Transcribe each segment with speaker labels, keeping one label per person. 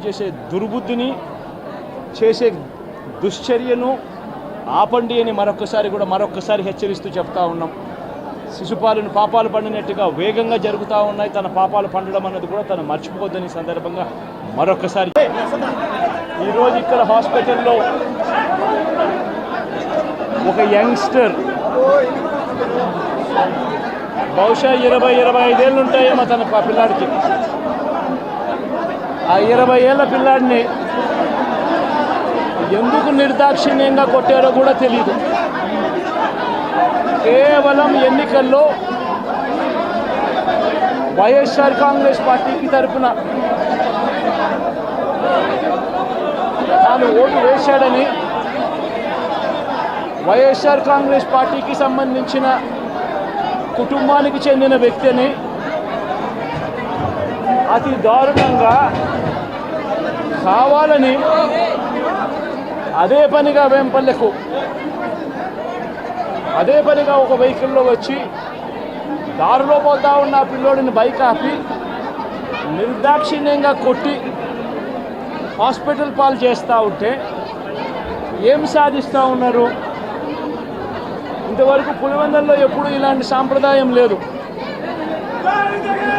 Speaker 1: చేసే దుర్బుద్ధిని చేసే దుశ్చర్యను ఆపండి అని మరొకసారి హెచ్చరిస్తూ చెప్తా ఉన్నాం. శిశుపాలుని పాపాలు పండినట్టుగా వేగంగా జరుగుతూ ఉన్నాయి. తన పాపాలు పండడం అన్నది కూడా తను మర్చిపోద్దని సందర్భంగా మరొకసారి ఈరోజు ఇక్కడ హాస్పిటల్లో ఒక యంగ్స్టర్ బహుశా 20-25 ఏళ్ళు ఉంటాయేమో తన పిల్లాడికి. ఆ 20 ఏళ్ళ పిల్లాడిని ఎందుకు నిర్దాక్షిణ్యంగా కొట్టారో కూడా తెలియదు. కేవలం ఎన్నికల్లో వైఎస్ఆర్ కాంగ్రెస్ పార్టీకి తరఫున తాను ఓటు వేశాడని, వైఎస్ఆర్ కాంగ్రెస్ పార్టీకి సంబంధించిన కుటుంబానికి చెందిన వ్యక్తిని అతి దారుణంగా కావాలని అదే పనిగా వేంపల్లెకు ఒక వెహికల్లో వచ్చి దారిలో పోతా ఉన్న పిల్లోడిని బైక్ ఆపి నిర్దాక్షిణ్యంగా కొట్టి హాస్పిటల్ పాలు చేస్తూ ఉంటే ఏం సాధిస్తూ ఉన్నారు? ఇంతవరకు పులివెందుల్లో ఎప్పుడు ఇలాంటి సాంప్రదాయం లేదు.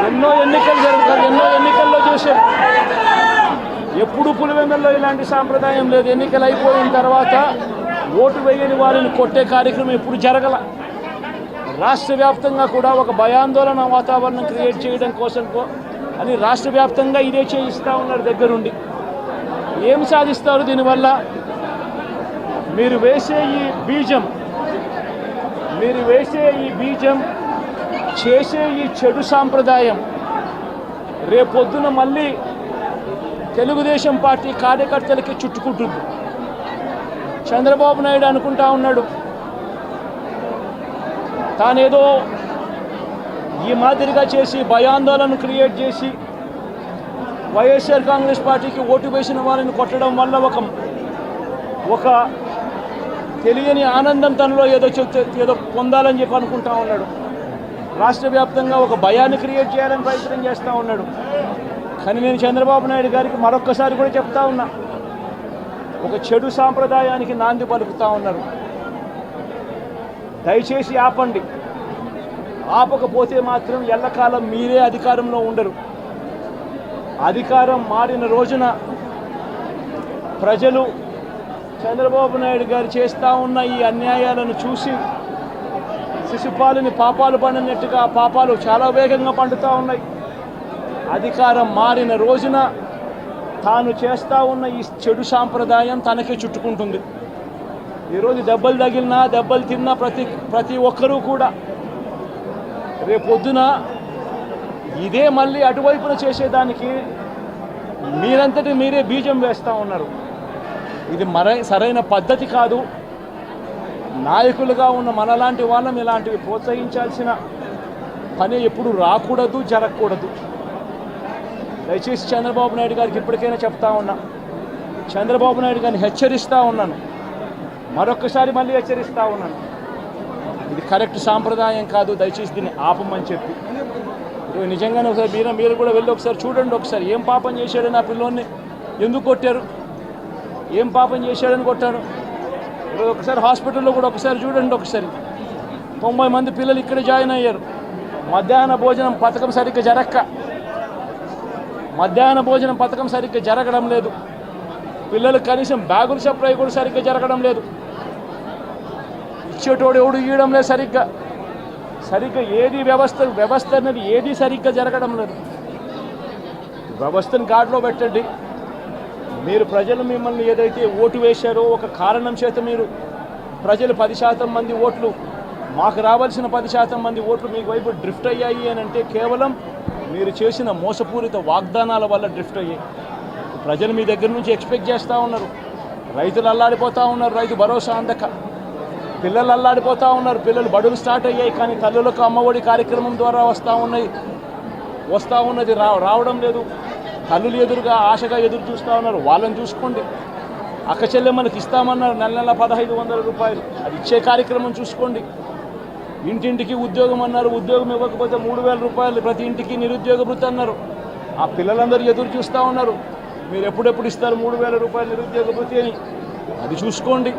Speaker 1: ఎన్నో ఎన్నికలు జరుగుతాయి, ఎన్నో ఎన్నికల్లో చూశారు. ఎప్పుడు పులివెందుల్లో ఇలాంటి సాంప్రదాయం లేదు. ఎన్నికలు అయిపోయిన తర్వాత ఓటు వేయని వారిని కొట్టే కార్యక్రమం ఎప్పుడు జరగల. రాష్ట్ర వ్యాప్తంగా కూడా ఒక భయాందోళన వాతావరణం క్రియేట్ చేయడం కోసం అని రాష్ట్ర వ్యాప్తంగా ఇదే చేయిస్తూ ఉన్నారు దగ్గరుండి. ఏం సాధిస్తారు దీనివల్ల? మీరు వేసే ఈ బీజం చేసే ఈ చెడు సాంప్రదాయం రేపొద్దున మళ్ళీ తెలుగుదేశం పార్టీ కార్యకర్తలకి చుట్టుకుంటుంది. చంద్రబాబు నాయుడు అనుకుంటా ఉన్నాడు తానేదో ఈ మాదిరిగా చేసి భయాందోళన క్రియేట్ చేసి వైఎస్ఆర్ కాంగ్రెస్ పార్టీకి ఓటు వేసిన వారిని కొట్టడం వల్ల ఒక తెలియని ఆనందం తనలో ఏదో పొందాలని చెప్పి అనుకుంటా ఉన్నాడు. రాష్ట్ర వ్యాప్తంగా ఒక భయాన్ని క్రియేట్ చేయాలని ప్రయత్నం చేస్తూ ఉన్నాడు. కానీ నేను చంద్రబాబు నాయుడు గారికి మరొక్కసారి కూడా చెప్తా ఉన్నా, ఒక చెడు సాంప్రదాయానికి నాంది పలుకుతూ ఉన్నారు. దయచేసి ఆపండి. ఆపకపోతే మాత్రం ఎల్లకాలం మీరే అధికారంలో ఉండరు. అధికారం మారిన రోజున ప్రజలు చంద్రబాబు నాయుడు గారు చేస్తూ ఉన్న ఈ అన్యాయాలను చూసి శిశుపాలుని పాపాలు పండినట్టుగా పాపాలు చాలా వేగంగా పండుతూ ఉన్నాయి. అధికారం మారిన రోజున తాను చేస్తూ ఉన్న ఈ చెడు సాంప్రదాయం తనకే చుట్టుకుంటుంది. ఈరోజు దెబ్బలు తగిలినా దెబ్బలు తిన్నా ప్రతి ఒక్కరూ కూడా రేపొద్దున ఇదే మళ్ళీ అటువైపున చేసేదానికి మీరంతటి మీరే బీజం వేస్తూ ఉన్నారు. ఇది సరైన పద్ధతి కాదు. నాయకులుగా ఉన్న మనలాంటి వాళ్ళం ఇలాంటివి ప్రోత్సహించాల్సిన పని ఎప్పుడు రాకూడదు, జరగకూడదు. దయచేసి చంద్రబాబు నాయుడు గారికి ఇప్పటికైనా చెప్తా ఉన్నా, చంద్రబాబు నాయుడు గారిని హెచ్చరిస్తూ ఉన్నాను, మరొకసారి మళ్ళీ హెచ్చరిస్తూ ఉన్నాను. ఇది కరెక్ట్ సాంప్రదాయం కాదు. దయచేసి దీన్ని ఆపమని చెప్పి నిజంగానే ఒకసారి మీరు కూడా వెళ్ళి ఒకసారి చూడండి. ఒకసారి ఏం పాపం చేశాడని ఆ పిల్లోని ఎందుకు కొట్టారు, ఏం పాపం చేశాడని కొట్టారు. ఒకసారి హాస్పిటల్లో కూడా ఒకసారి చూడండి. ఒకసారి 90 మంది పిల్లలు ఇక్కడ జాయిన్ అయ్యారు. మధ్యాహ్న భోజనం పథకం సరిగ్గా జరగడం లేదు. పిల్లలకు కనీసం బ్యాగుల సప్లై కూడా సరిగ్గా జరగడం లేదు. ఇచ్చేటోడు ఎవడు ఇవ్వడం లేదు సరిగ్గా ఏది వ్యవస్థ అనేది ఏది సరిగ్గా జరగడం లేదు. వ్యవస్థను గాడిలో పెట్టండి. మీరు ప్రజలు మిమ్మల్ని ఏదైతే ఓటు వేశారో ఒక కారణం చేత మీరు ప్రజలు 10% మంది ఓట్లు, మాకు రావాల్సిన 10% మంది ఓట్లు మీకు వైపు డ్రిఫ్ట్ అయ్యాయి అని అంటే కేవలం మీరు చేసిన మోసపూరిత వాగ్దానాల వల్ల డ్రిఫ్ట్ అయ్యాయి. ప్రజలు మీ దగ్గర నుంచి ఎక్స్పెక్ట్ చేస్తూ ఉన్నారు. రైతులు అల్లాడిపోతూ ఉన్నారు, రైతు భరోసా అందక. పిల్లలు అల్లాడిపోతూ ఉన్నారు, పిల్లలు బడులు స్టార్ట్ అయ్యాయి కానీ తల్లులకు అమ్మఒడి కార్యక్రమం ద్వారా వస్తూ ఉన్నది రావడం లేదు. తల్లులు ఎదురుగా ఆశగా ఎదురు చూస్తూ ఉన్నారు. వాళ్ళని చూసుకోండి. అక్క చెల్లెమ్మలకు ఇస్తామన్నారు నెల 1500 రూపాయలు, అది ఇచ్చే కార్యక్రమం చూసుకోండి. ఇంటింటికి ఉద్యోగం అన్నారు, ఉద్యోగం ఇవ్వకపోతే 3000 రూపాయలు ప్రతి ఇంటికి నిరుద్యోగ భృతి అన్నారు. ఆ పిల్లలందరూ ఎదురు చూస్తూ ఉన్నారు. మీరు ఎప్పుడెప్పుడు ఇస్తారు 3,000 రూపాయలు నిరుద్యోగ భృతి అని అది చూసుకోండి.